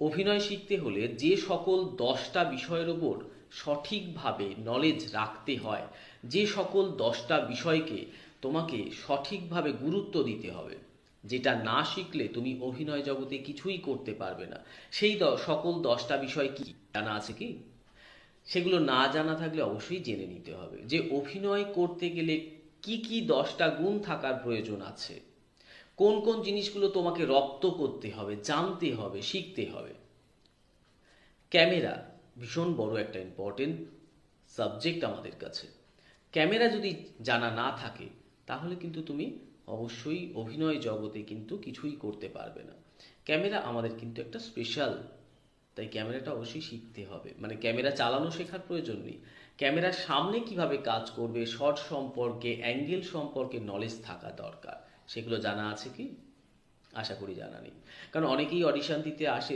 অভিনয় শিখতে হলে যে সকল 10টা বিষয়ের ওপর সঠিকভাবে নলেজ রাখতে হয়, যে সকল 10টা বিষয়কে তোমাকে সঠিকভাবে গুরুত্ব দিতে হবে, যেটা না শিখলে তুমি অভিনয় জগতে কিছুই করতে পারবে না, সেই সকল 10টা বিষয় কি জানা আছে কি? সেগুলো না জানা থাকলে অবশ্যই জেনে নিতে হবে যে অভিনয় করতে গেলে কি কি 10টা গুণ থাকার প্রয়োজন আছে, কোন কোন জিনিসগুলো তোমাকে রপ্ত করতে হবে, জানতে হবে, শিখতে হবে। ক্যামেরা ভীষণ বড় একটা ইম্পর্টেন্ট সাবজেক্ট আমাদের কাছে। ক্যামেরা যদি জানা না থাকে তাহলে কিন্তু তুমি অবশ্যই অভিনয় জগতে কিন্তু কিছুই করতে পারবে না। ক্যামেরা আমাদের কিন্তু একটা স্পেশাল, তাই ক্যামেরাটা অবশ্যই শিখতে হবে। মানে ক্যামেরা চালানো শেখার প্রয়োজন নেই, ক্যামেরার সামনে কিভাবে কাজ করবে, শট সম্পর্কে, অ্যাঙ্গেল সম্পর্কে নলেজ থাকা দরকার। সেগুলো জানা আছে কি? আশা করি জানা নেই, কারণ অনেকেই অডিশন দিতে আসে